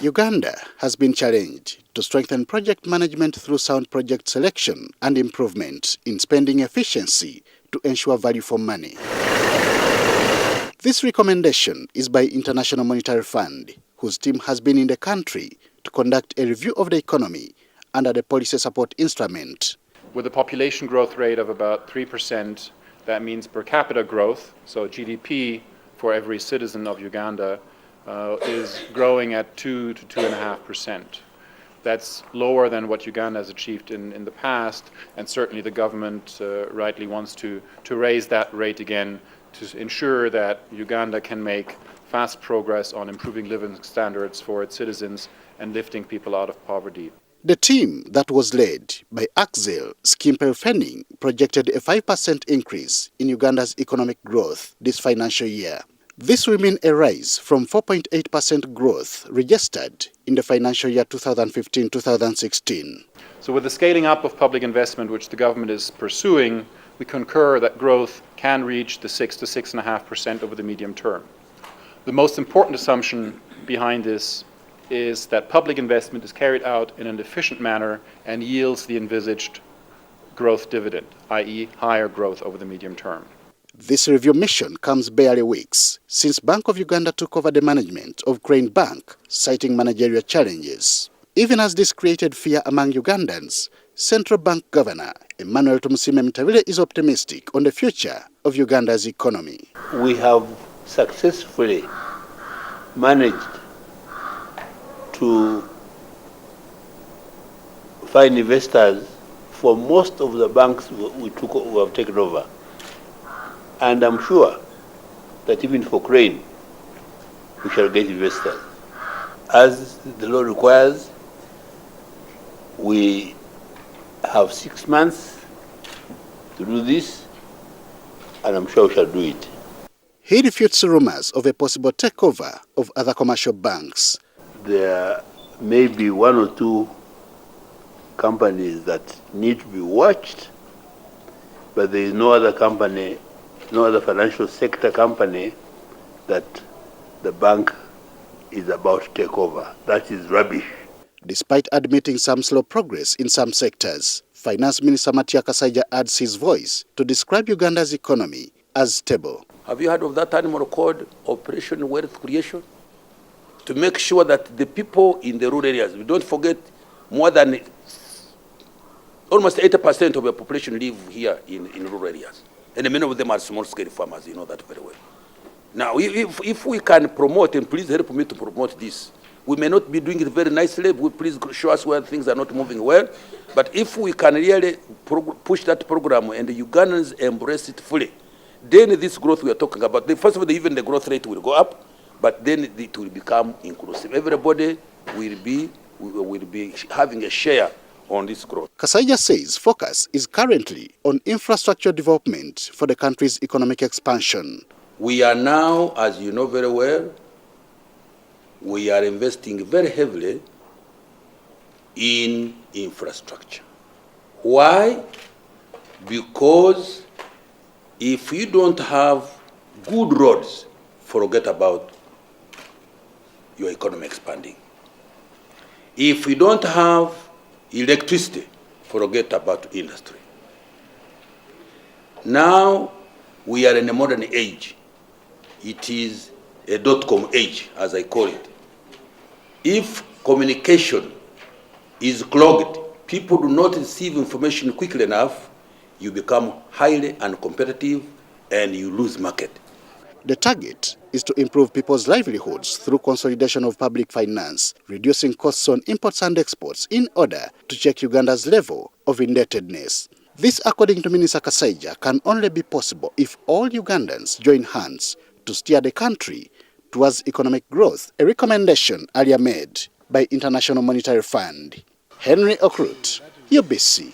Uganda has been challenged to strengthen project management through sound project selection and improvement in spending efficiency to ensure value for money. This recommendation is by International Monetary Fund, whose team has been in the country to conduct a review of the economy under the policy support instrument. With a population growth rate of about 3%, that means per capita growth, so GDP for every citizen of Uganda is growing at 2 to 2.5%. That's lower than what Uganda has achieved in the past, and certainly the government rightly wants to raise that rate again to ensure that Uganda can make fast progress on improving living standards for its citizens and lifting people out of poverty. The team that was led by Axel Skimper-Fenning projected a 5% increase in Uganda's economic growth this financial year. This will mean a rise from 4.8% growth registered in the financial year 2015-2016. So with the scaling up of public investment which the government is pursuing, we concur that growth can reach the 6 to 6.5% over the medium term. The most important assumption behind this is that public investment is carried out in an efficient manner and yields the envisaged growth dividend, i.e. higher growth over the medium term. This review mission comes barely weeks since Bank of Uganda took over the management of Crane Bank, citing managerial challenges. Even as this created fear among Ugandans, Central Bank Governor Emmanuel Mutebile is optimistic on the future of Uganda's economy. We have successfully managed to find investors for most of the banks we have taken over. And I'm sure that even for Crane, we shall get investors. As the law requires, we have 6 months to do this, and I'm sure we shall do it. He refutes rumors of a possible takeover of other commercial banks. There may be 1 or 2 companies that need to be watched, but there is no other company, no other financial sector company that the bank is about to take over. That is rubbish. Despite admitting some slow progress in some sectors, Finance Minister Matia Kasaija adds his voice to describe Uganda's economy as stable. Have you heard of that animal called Operation Wealth Creation? To make sure that the people in the rural areas, we don't forget more than almost 80% of the population live here in rural areas. And many of them are small-scale farmers, you know that very well. Now, if we can promote, and please help me to promote this, we may not be doing it very nicely, but please show us where things are not moving well. But if we can really push that program and the Ugandans embrace it fully, then this growth we are talking about, first of all, even the growth rate will go up, but then it will become inclusive. Everybody will be having a share on this growth. Kasaija says focus is currently on infrastructure development for the country's economic expansion. We are now, as you know very well, we are investing very heavily in infrastructure. Why? Because if you don't have good roads, forget about your economy expanding. If you don't have electricity, forget about industry. Now we are in a modern age. It is a .com age, as I call it. If communication is clogged, people do not receive information quickly enough, you become highly uncompetitive and you lose market. The target is to improve people's livelihoods through consolidation of public finance, reducing costs on imports and exports in order to check Uganda's level of indebtedness. This, according to Minister Kasaija, can only be possible if all Ugandans join hands to steer the country towards economic growth, a recommendation earlier made by International Monetary Fund. Henry OKURUT, UBC.